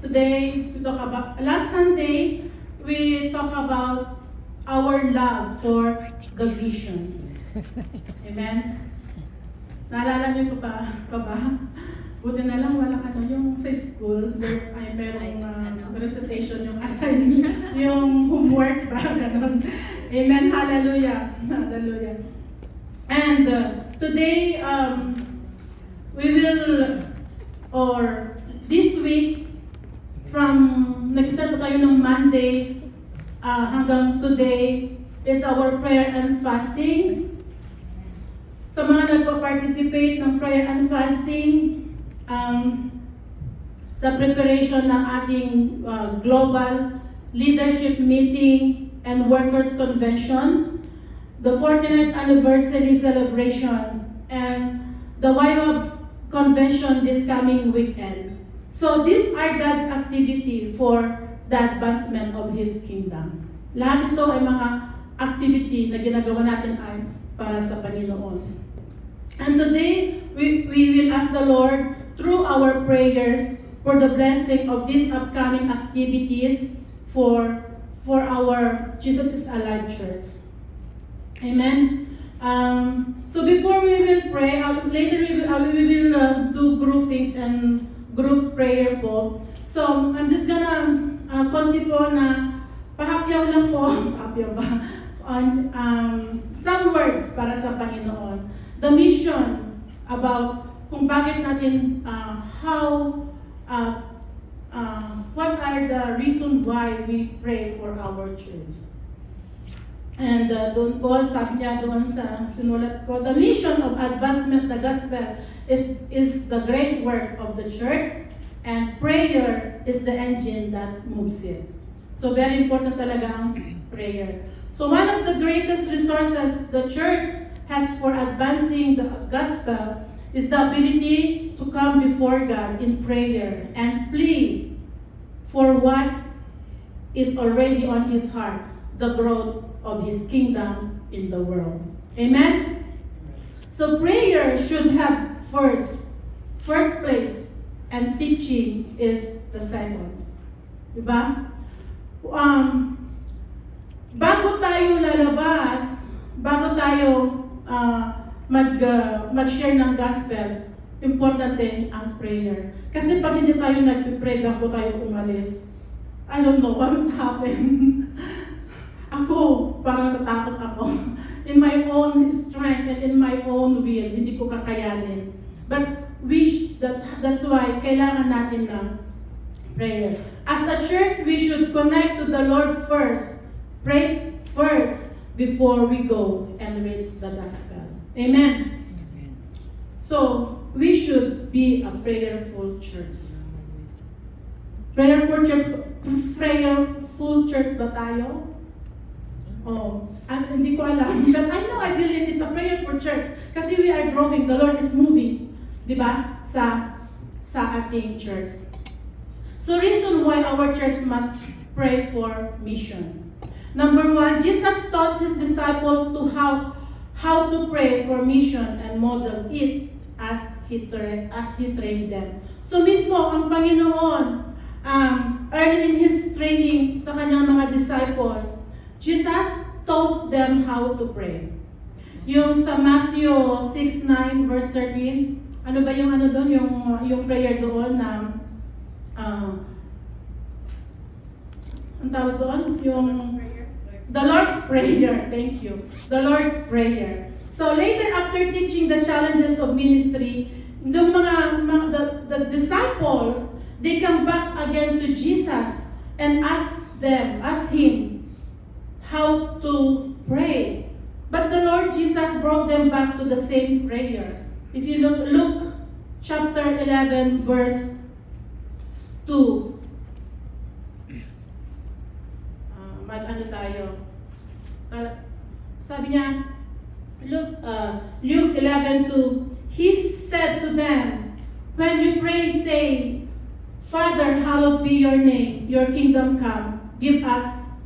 Today, we talk about, last Sunday, we talk about our love for the vision. Amen? Naalala niyo pa ba? Buti na lang walang yung sa school, ay merong recitation, yung assignment, yung homework ba, ganun. Amen, hallelujah, hallelujah. And today, we will, or this week, nag-start po tayo ng Monday hanggang today, is our prayer and fasting. Sa mga nagpa-participate ng prayer and fasting, sa preparation ng ating global leadership meeting and workers convention, the 49th anniversary celebration, and the YWAB's convention this coming weekend. So these are God's activity for the advancement of His kingdom. Lahat ito ay mga activity na ginagawa natin ay para sa Panginoon. And today, we will ask the Lord through our prayers for the blessing of these upcoming activities for our Jesus is Alive Church. Amen. So before we will pray, later we will do groupings and group prayer po. So I'm just gonna konti po na pahapyaw lang po, pahapyaw ba, on some words para sa Panginoon. The mission about kung bakit natin, what are the reason why we pray for our church. And doon po, sabi niya doon sa sinulat ko, the mission of advancement the gospel is the great work of the church, and prayer is the engine that moves it. So very important talaga ang prayer. So one of the greatest resources the church has for advancing the gospel is the ability to come before God in prayer and plead for what is already on His heart, the growth of His kingdom in the world. Amen? So prayer should have first place, and teaching is the second. Diba? Bago tayo lalabas, bago tayo mag-share ng gospel, importante ang prayer. Kasi pag hindi tayo nag-pray bago tayo umalis, I don't know what will happen. Ako, parang natatakot ako. In my own strength and in my own will, hindi ko kakayanin. But that's why kailangan natin ng prayer. As a church, we should connect to the Lord first. Pray first before we go and reach the gospel. Amen. So, we should be a prayerful church. Prayerful church ba tayo? Oh, hindi ko alam. But I believe it's a prayerful church kasi we are growing, the Lord is moving, di ba? Sa ating church. So, reason why our church must pray for mission. Number one, Jesus taught His disciples to how to pray for mission and model it as He trained them. So mismo ang Panginoon, early in His training sa kanyang mga disciple, Jesus taught them how to pray. Yung sa Matthew 6:9 verse 13, ano ba yung doon, yung prayer doon na ang tawag doon, yung the Lord's Prayer. Thank you. The Lord's Prayer. So later, after teaching the challenges of ministry, the disciples, they come back again to Jesus and ask Him how to pray. But the Lord Jesus brought them back to the same prayer. If you look Luke chapter 11 verse 2. Mag-ano tayo? Sabi niya, Luke 11:2, He said to them, when you pray, say, Father, hallowed be your name, your kingdom come. Give us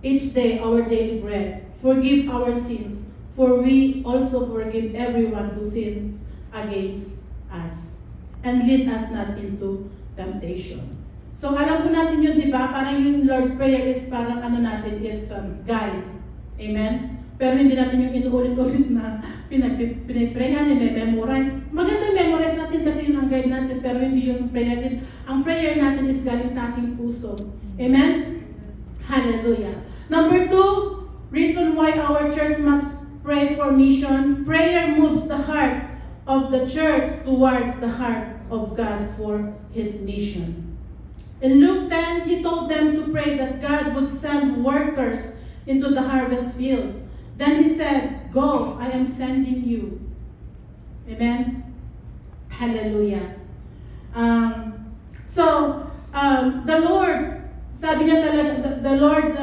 each day our daily bread. Forgive our sins, for we also forgive everyone who sins against us. And lead us not into temptation. So alam po natin yun, di ba? Parang yung Lord's Prayer is parang ano natin is guide. Amen? Pero hindi natin yung inuulit-ulit na pinaprayan, memorize. Maganda memorize natin kasi yun ang guide natin, pero hindi yung prayer din. Ang prayer natin is galing sa ating puso. Amen? Hallelujah. Number 2, reason why our church must pray for mission. Prayer moves the heart of the church towards the heart of God for His mission. In Luke 10, He told them to pray that God would send workers into the harvest field. Then He said, "Go, I am sending you." Amen? Hallelujah. The Lord, sabi niya talaga, the Lord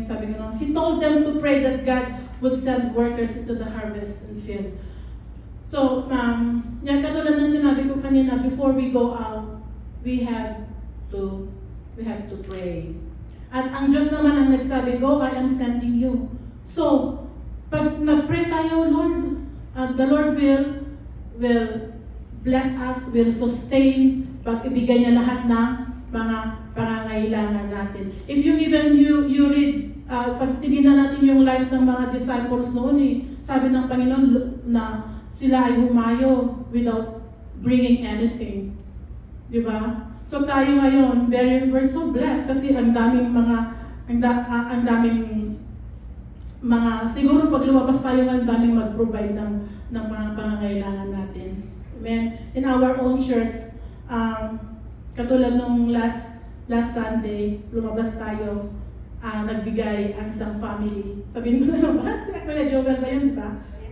sabi ko, He told them to pray that God would send workers into the harvest and field. So, yan katulad ng sinabi ko kanina, before we go out, we have to pray. At ang Diyos naman ang nagsabi, "Go, I am sending you." So, pag nag-pray tayo, Lord, the Lord will bless us, will sustain, pag-ibigay niya lahat ng mga pangangailangan natin. If you read, pag tinignan natin yung life ng mga disciples noon, sabi ng Panginoon na sila ay humayo without bringing anything. Diba? So tayo ngayon, we're so blessed kasi ang daming siguro pag lumabas tayo, ang daming mag-provide ng mga pangangailangan natin. Amen. In our own church, katulad nung last Sunday, lumabas tayo, nagbigay ang isang family. Sabihin ko na ba? Si Kuya Joel ba yun, diba?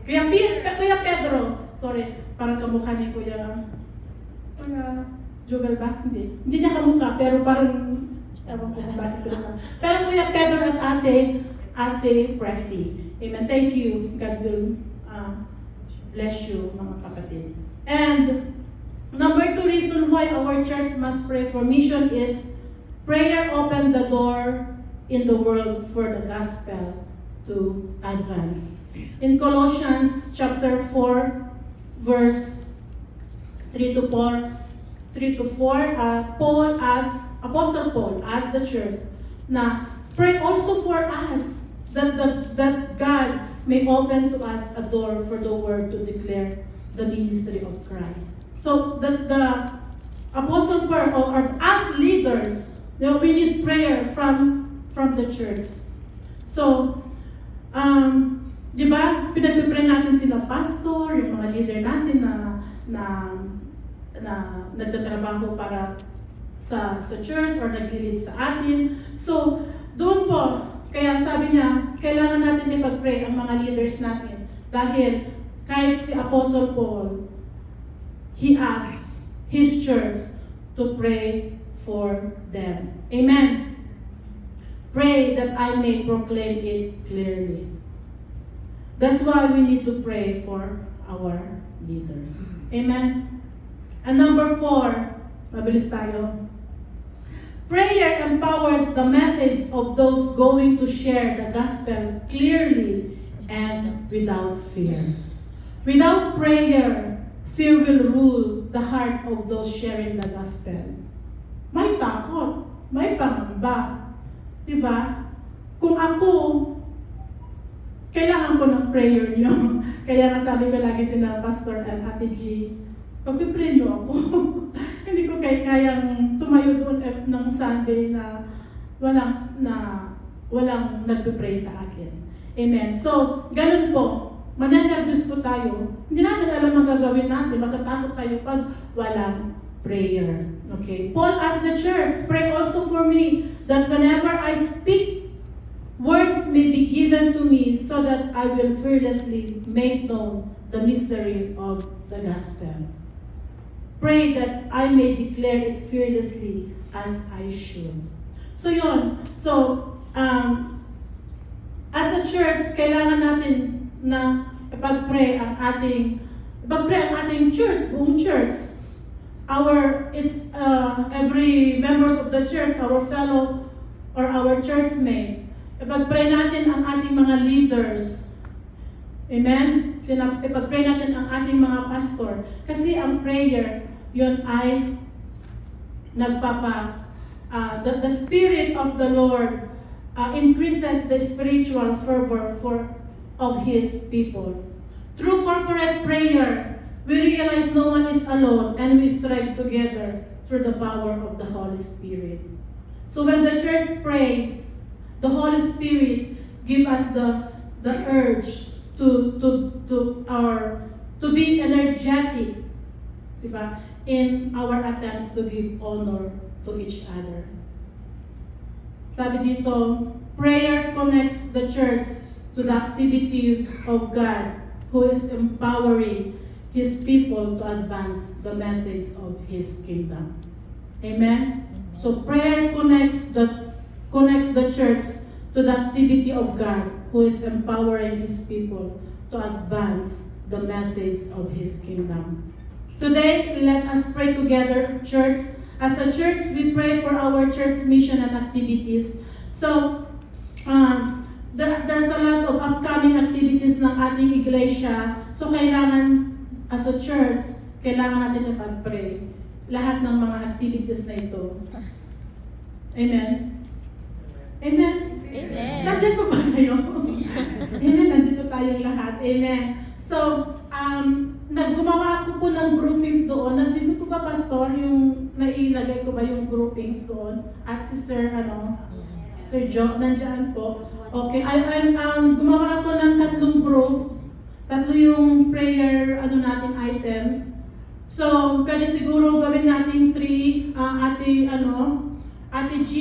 Kuya Pedro. Sorry, parang kamukha ni Kuya Joel ba? Hindi niya kamukha, pero parang pero Kuya Pedro at Ate Pressy. Amen. Thank you. God will bless you, mga kapatid. And number 2 reason why our church must pray for mission is prayer opened the door in the world for the gospel to advance. In Colossians chapter 4, verse 3 to 4, Apostle Paul asked the church na pray also for us that God may open to us a door for the word to declare the ministry of Christ. So the Apostle Paul, or as leaders, we need prayer from the church. So, di ba, pinagpipray natin sila pastor, yung mga leader natin na nagtatrabaho para sa church or naglilid sa atin. So, doon po, kaya sabi niya, kailangan natin ipag-pray ang mga leaders natin. Dahil kahit si Apostle Paul, he asked his church to pray for them. Amen. Pray that I may proclaim it clearly. That's why we need to pray for our leaders. Amen. And number 4, mabilis tayo. Prayer empowers the message of those going to share the gospel clearly and without fear. Without prayer, fear will rule the heart of those sharing the gospel. May takot, may pangamba. Diba? Kung ako, kailangan ko ng prayer niyo. Kaya nga sabi ko lagi sila, Pastor and Ate G, pag-pray niyo ako. Hindi ko kayang tumayo doon ng Sunday na walang nagpe-pray sa akin. Amen. So, ganun po. Manannervous po tayo. Hindi natin alam ang gagawin natin. Matatakot tayo pag walang prayer. Okay? Paul asked the church, pray also for me that whenever I speak, words may be given to me so that I will fearlessly make known the mystery of the gospel. Pray that I may declare it fearlessly as I should. So yun. So, as a church, kailangan natin na ipag-pray ang ating church, buong church. Every members of the church, our fellow or our churchmate. Ipag-pray natin ang ating mga leaders. Amen? Ipag-pray natin ang ating mga pastor. Kasi ang prayer, yun ay the Spirit of the Lord increases the spiritual fervor of His people. Through corporate prayer, we realize no one is alone and we strive together through the power of the Holy Spirit. So when the church prays, the Holy Spirit gives us the urge to be energetic, diba, in our attempts to give honor to each other. Sabi dito, prayer connects the church to the activity of God who is empowering His people to advance the message of His kingdom. Amen? So prayer connects the church to the activity of God who is empowering His people to advance the message of His kingdom. Today, let us pray together, church. As a church, we pray for our church mission and activities. So, there's a lot of upcoming activities ng ating iglesia. So, kailangan, as a church, kailangan natin ipag-pray lahat ng mga activities na ito. Amen? Amen? Amen. Nandiyan po ba kayo? Amen, nandito tayong lahat. Amen. So, naggumawa ako po ng groupings doon. Nandito po ba, Pastor, yung nailagay ko ba yung groupings doon? At Sister Jo, nandiyan po. Okay, gumawa ako ng 3 group. 3 yung prayer, natin, items. So, pwede siguro gawin natin 3, Ate G.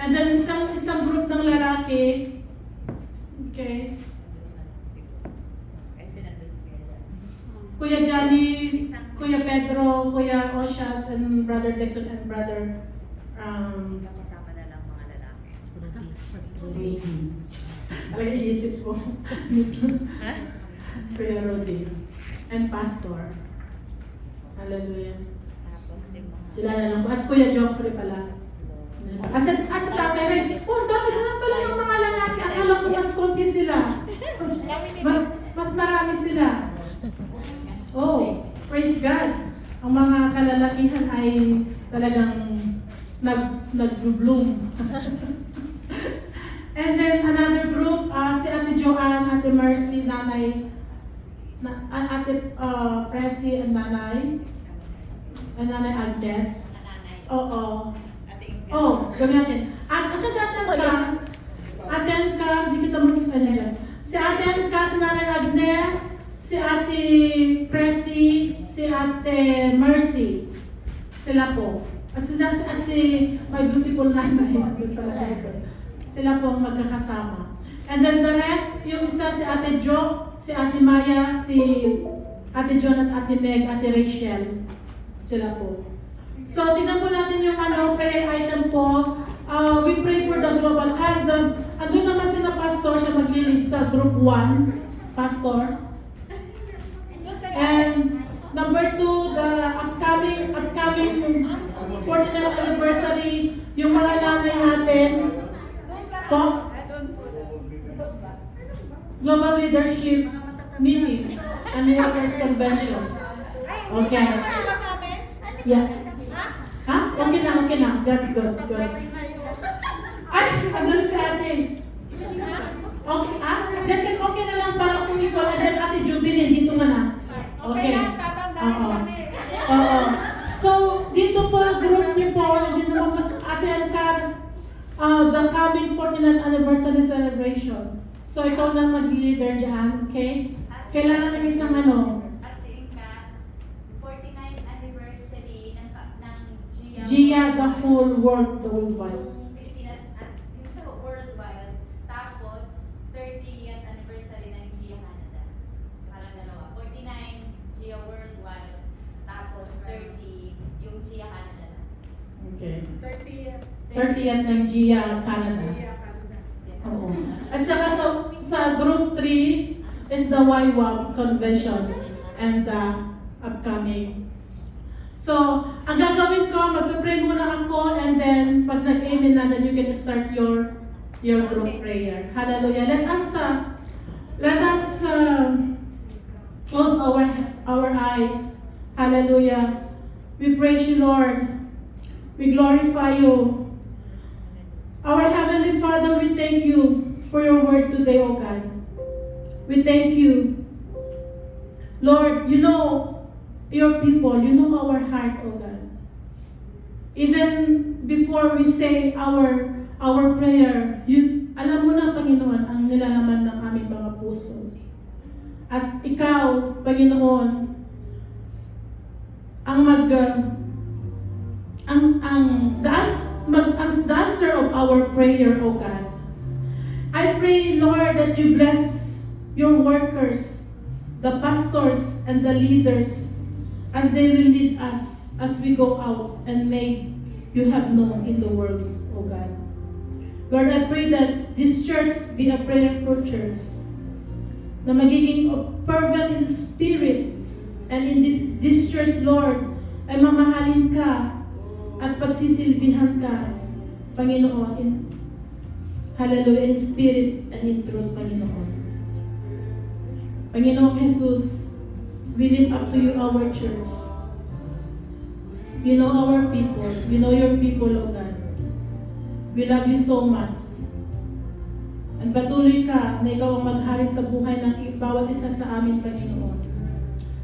And then isang group ng lalaki. Okay. Kuya Johnny, Kuya Pedro, Kuya Osias, and Brother Dexon, and Brother Kasama na lang mga lalaki. Rudy. Talaga iisip ko. Kuya Rudy. And Pastor. Hallelujah. Tapos yung mga... Sila na lang po. At Kuya Joffrey pala. As tatay rin, dami na lang pala yung mga lalaki. Akala ko mas konti sila. Mas marami sila. Oh, praise God. Ang mga kalalakihan ay talagang nag-bloom. And then another group, si Ate Joanne, Ate Mercy, Ate Presi, and Nanay Agnes. Oo. Gawin natin. At kasi si Aten ka, di kita makita niya dyan. Si Aten ka, si Nanay Agnes, si Ate Presi, si Ate Mercy. Sila po. At si my beautiful nanay. Sila po ang magkakasama. And then the rest, yung isa si Ate Jo, si Ate Maya, si Ate John at Ate Meg, Ate Rachel. Sila po. So, tingnan po natin yung prayer item po. We pray for the global hand. Andun naman si na Pastor, siya mag-lead sa group 1, Pastor. And number 2, the upcoming 49th anniversary, yung mga nanay natin. Po? Global Leadership Meeting and Workers Convention. Okay. Yes. Ha? Okay na. That's good. Ay, andun si ate. Okay, Diyan okay na lang para tumikol. And then Ate Jubilin, dito nga na. Okay. Oo. So, dito po, group niyo po, nandiyan naman mas Ate Ancar, the coming 49th anniversary celebration. So, ikaw na mag-leader dyan, okay? Kailangan ng isang Gia, the whole world, the worldwide. Yung Pilipinas at yung sa worldwide, tapos 30th anniversary ng Gia Canada. Parang dalawa. 49 Gia worldwide, tapos 30 yung Gia Canada. Okay. 30th ng Gia Canada. Oo. At saka sa group 3 is the YWAM convention and the upcoming. So, ang gagawin ko, magpe-pray muna ako, and then pag nag-amen na, then you can start your group prayer. Hallelujah. Let us close our eyes. lives. Hallelujah. We praise you, Lord. We glorify you. Our Heavenly Father, we thank you for your word today, O God. We thank you. Lord, you know your people. You know our heart, O God. Even before we say our prayer, alam mo na, Panginoon, ang nilalaman ng aming mga puso. At ikaw, Panginoon, ang the answer of our prayer, O God. I pray, Lord, that you bless your workers, the pastors and the leaders, as they will lead us as we go out and make you have known in the world, O God. Lord, I pray that this church be a prayerful church, na magiging fervent in spirit, and in this church, Lord, ay mamahalin ka at pagsisilbihan ka, Panginoon, hallelujah, in spirit and in truth, Panginoon. Panginoon Jesus, we lift up to you our church. You know our people. You know your people, O God. We love you so much. And patuloy ka na ikaw ang maghari sa buhay ng bawat isa sa amin, Panginoon.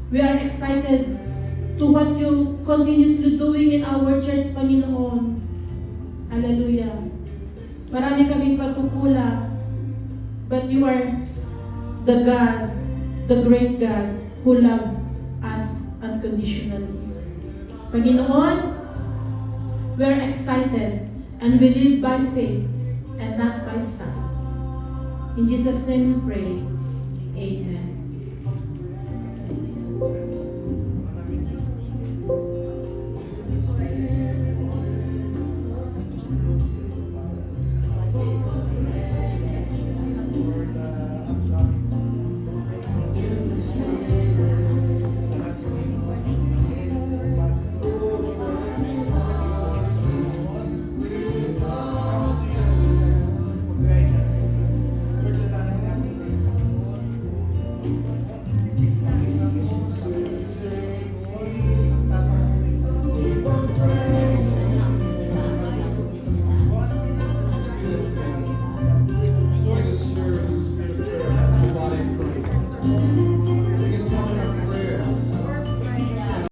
We are excited to what you continuously doing in our church, Panginoon. Hallelujah. Marami kaming pagkukulang, but you are the God, the great God, who loves us unconditionally. Panginoon, we are excited and we live by faith and not by sight. In Jesus' name we pray. Amen.